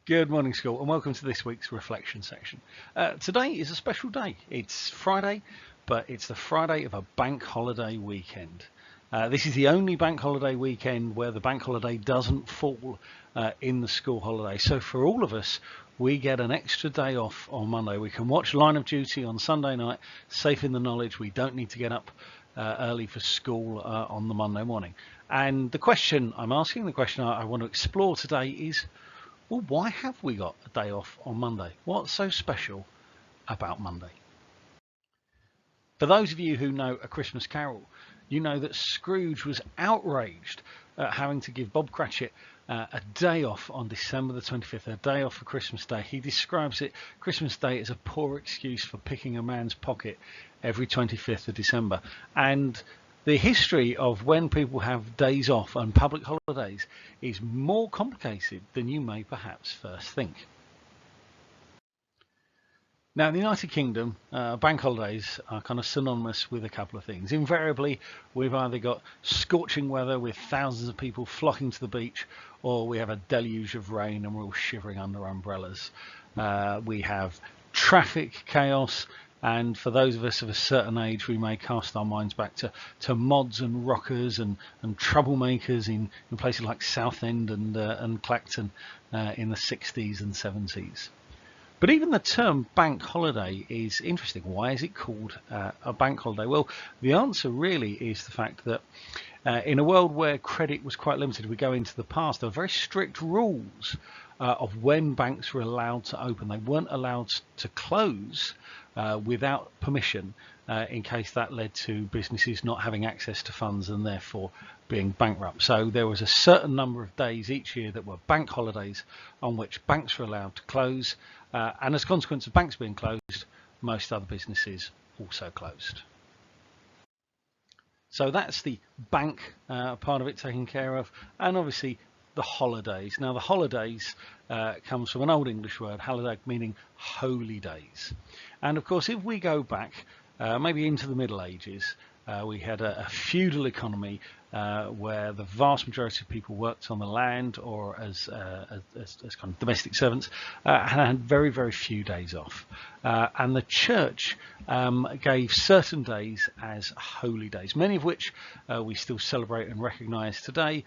Good morning, school, and welcome to this week's reflection section. Today is a special day. It's Friday, but it's the Friday of a bank holiday weekend. This is the only bank holiday weekend where the bank holiday doesn't fall in the school holiday. So for all of us, we get an extra day off on Monday. We can watch Line of Duty on Sunday night, safe in the knowledge we don't need to get up early for school on the Monday morning. And the question I'm asking, the question I want to explore today is, well, why have we got a day off on Monday? What's so special about Monday? For those of you who know A Christmas Carol, you know that Scrooge was outraged at having to give Bob Cratchit a day off on December the 25th, a day off for Christmas Day. He describes it, Christmas Day, as a poor excuse for picking a man's pocket every 25th of December. And the history of when people have days off and public holidays is more complicated than you may perhaps first think. Now, in the United Kingdom, bank holidays are kind of synonymous with a couple of things. Invariably, we've either got scorching weather with thousands of people flocking to the beach, or we have a deluge of rain and we're all shivering under umbrellas. We have traffic chaos. And for those of us of a certain age, we may cast our minds back to mods and rockers and troublemakers in places like Southend and Clacton in the 60s and 70s. But even the term bank holiday is interesting. Why is it called a bank holiday? Well, the answer really is the fact that in a world where credit was quite limited, we go into the past, there were very strict rules of when banks were allowed to open. They weren't allowed to close without permission in case that led to businesses not having access to funds and therefore being bankrupt. So there was a certain number of days each year that were bank holidays on which banks were allowed to close, and as a consequence of banks being closed, most other businesses also closed. So that's the bank part of it taken care of, and obviously the holidays. Now the holidays comes from an old English word, holiday, meaning holy days. And of course, if we go back maybe into the Middle Ages, we had a feudal economy where the vast majority of people worked on the land or as kind of domestic servants and had very, very few days off. And the church gave certain days as holy days, many of which we still celebrate and recognise today.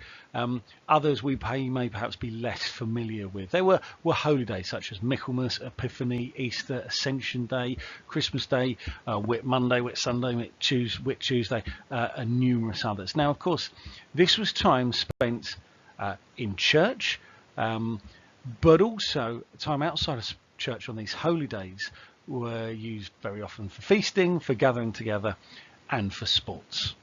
Others we may perhaps be less familiar with. They were holy days such as Michaelmas, Epiphany, Easter, Ascension Day, Christmas Day, Whit Monday, Whit Sunday, Whit Tuesday, and numerous others. Now, of course, this was time spent in church, but also time outside of church on these holy days were used very often for feasting, for gathering together, and for sports.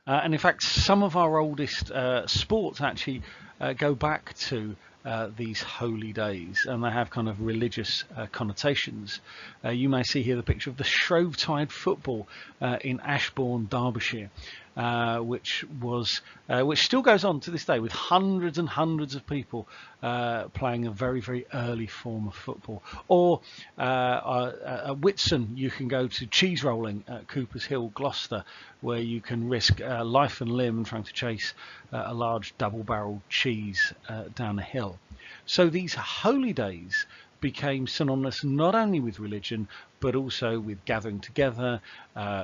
And in fact, some of our oldest sports actually go back to these holy days, and they have kind of religious connotations. You may see here the picture of the Shrovetide football in Ashbourne, Derbyshire, which still goes on to this day with hundreds and hundreds of people playing a very, very early form of football. Or at Whitsun, you can go to cheese rolling at Cooper's Hill, Gloucester, where you can risk life and limb trying to chase a large double-barreled cheese down a hill. So these holy days became synonymous not only with religion, but also with gathering together,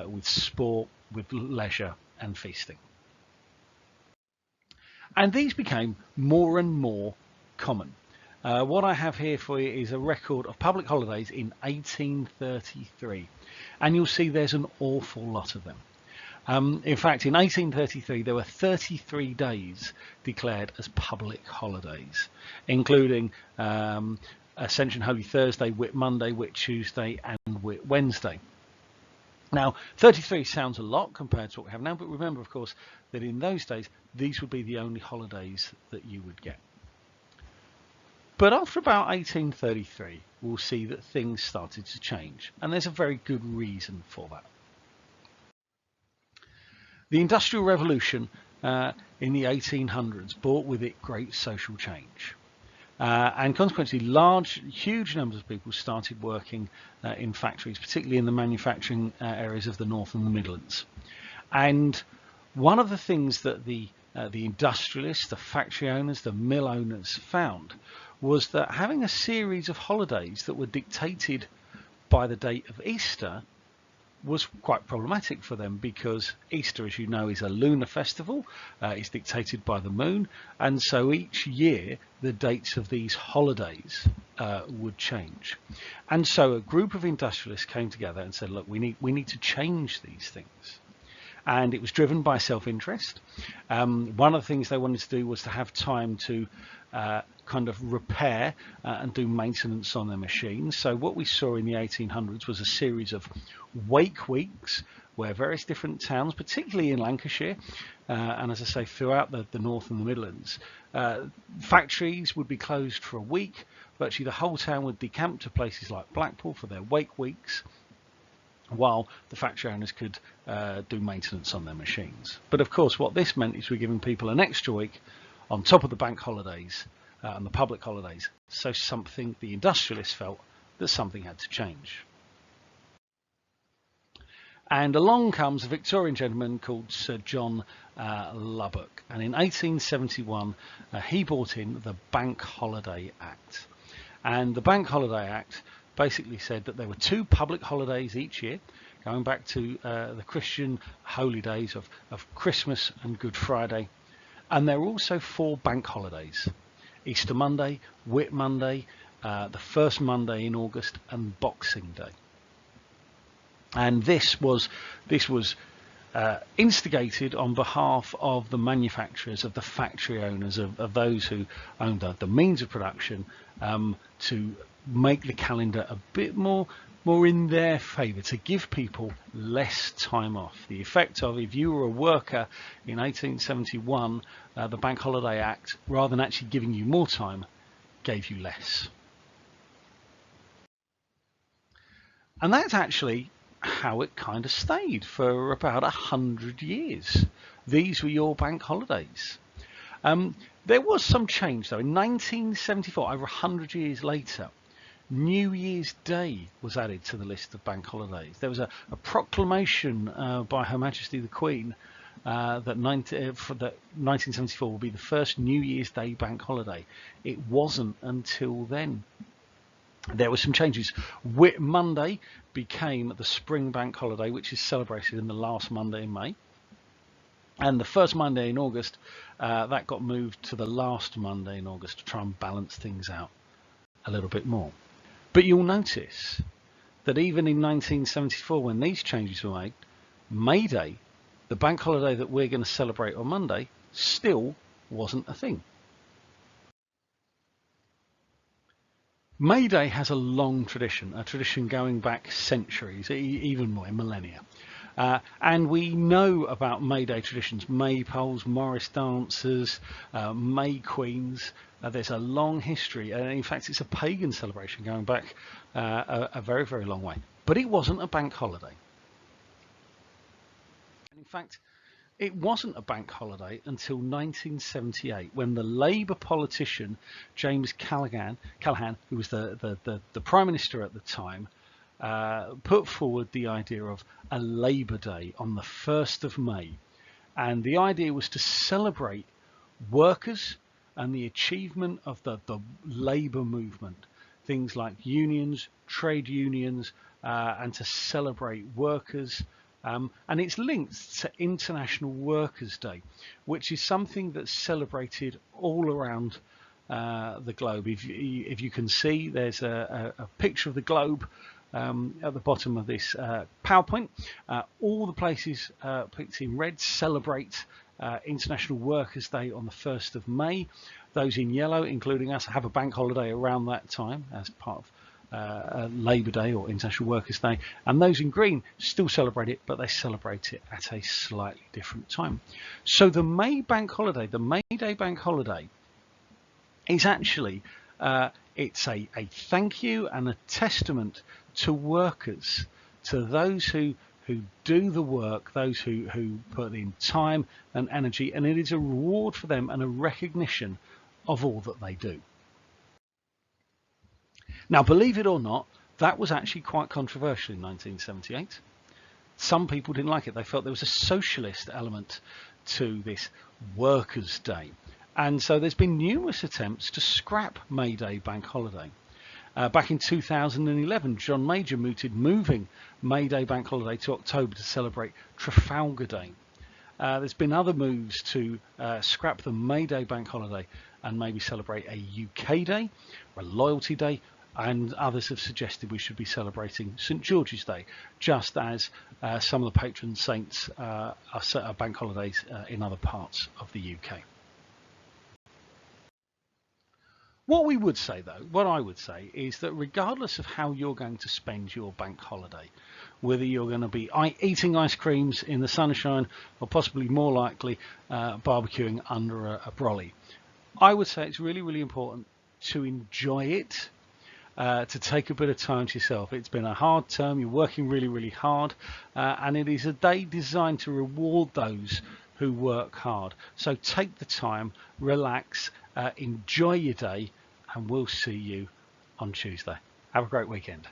with sport, with leisure and feasting. And these became more and more common. What I have here for you is a record of public holidays in 1833, and you'll see there's an awful lot of them. In fact, in 1833, there were 33 days declared as public holidays, including Ascension Holy Thursday, Whit Monday, Whit Tuesday, and Whit Wednesday. Now, 33 sounds a lot compared to what we have now, but remember, of course, that in those days, these would be the only holidays that you would get. But after about 1833, we'll see that things started to change, and there's a very good reason for that. The Industrial Revolution in the 1800s brought with it great social change. And consequently, huge numbers of people started working in factories, particularly in the manufacturing areas of the North and the Midlands. And one of the things that the the industrialists, the factory owners, the mill owners found was that having a series of holidays that were dictated by the date of Easter was quite problematic for them, because Easter, as you know, is a lunar festival. It's dictated by the moon, and so each year the dates of these holidays would change. And so a group of industrialists came together and said, look, we need to change these things. And it was driven by self-interest. One of the things they wanted to do was to have time to kind of repair and do maintenance on their machines. So what we saw in the 1800s was a series of wake weeks where various different towns, particularly in Lancashire, and as I say, throughout the North and the Midlands, factories would be closed for a week. Virtually the whole town would decamp to places like Blackpool for their wake weeks, while the factory owners could do maintenance on their machines. But of course, what this meant is we're giving people an extra week on top of the bank holidays and the public holidays. So the industrialists felt that something had to change. And along comes a Victorian gentleman called Sir John Lubbock. And in 1871, he brought in the Bank Holiday Act. And the Bank Holiday Act basically said that there were 2 public holidays each year, going back to the Christian holy days of Christmas and Good Friday. And there were also 4 bank holidays: Easter Monday, Whit Monday, the first Monday in August, and Boxing Day. And this was instigated on behalf of the manufacturers, of the factory owners, of those who owned the means of production, to make the calendar a bit more in their favour, to give people less time off. The effect of, if you were a worker in 1871, the Bank Holiday Act, rather than actually giving you more time, gave you less. And that's actually how it kind of stayed for about 100 years. These were your bank holidays. There was some change though. In 1974, over 100 years later, New Year's Day was added to the list of bank holidays. There was a proclamation by Her Majesty the Queen that 1974 will be the first New Year's Day bank holiday. It wasn't until then. There were some changes. Whit Monday became the spring bank holiday, which is celebrated in the last Monday in May. And the first Monday in August, that got moved to the last Monday in August to try and balance things out a little bit more. But you'll notice that even in 1974, when these changes were made, May Day, the bank holiday that we're going to celebrate on Monday, still wasn't a thing. May Day has a long tradition, a tradition going back centuries, even more, millennia. And we know about May Day traditions: maypoles, Morris dancers, May Queens. There's a long history. In fact, it's a pagan celebration going back a very, very long way. But it wasn't a bank holiday. And in fact, it wasn't a bank holiday until 1978, when the Labour politician James Callaghan, who was the Prime Minister at the time, put forward the idea of a Labour Day on the 1st of May. And the idea was to celebrate workers and the achievement of the labour movement, things like unions, trade unions, and to celebrate workers. And it's linked to International Workers' Day, which is something that's celebrated all around the globe. If you can see, there's a picture of the globe at the bottom of this PowerPoint. All the places picked in red celebrate International Workers' Day on the 1st of May. Those in yellow, including us, have a bank holiday around that time as part of Labour Day or International Workers' Day, and those in green still celebrate it, but they celebrate it at a slightly different time. So the May bank holiday, the May Day bank holiday, is actually it's a thank you and a testament to workers, to those who do the work, those who put in time and energy, and it is a reward for them and a recognition of all that they do. Now, believe it or not, that was actually quite controversial in 1978. Some people didn't like it. They felt there was a socialist element to this Workers' Day. And so there's been numerous attempts to scrap May Day bank holiday. Back in 2011, John Major mooted moving May Day bank holiday to October to celebrate Trafalgar Day. There's been other moves to scrap the May Day bank holiday and maybe celebrate a UK Day or a Loyalty Day, and others have suggested we should be celebrating St George's Day, just as some of the patron saints are bank holidays in other parts of the UK. What we would say though, what I would say is that regardless of how you're going to spend your bank holiday, whether you're going to be eating ice creams in the sunshine or possibly more likely barbecuing under a brolly, I would say it's really, really important to enjoy it, to take a bit of time to yourself. It's been a hard term, you're working really, really hard, and it is a day designed to reward those who work hard. So take the time, relax, enjoy your day, and we'll see you on Tuesday. Have a great weekend.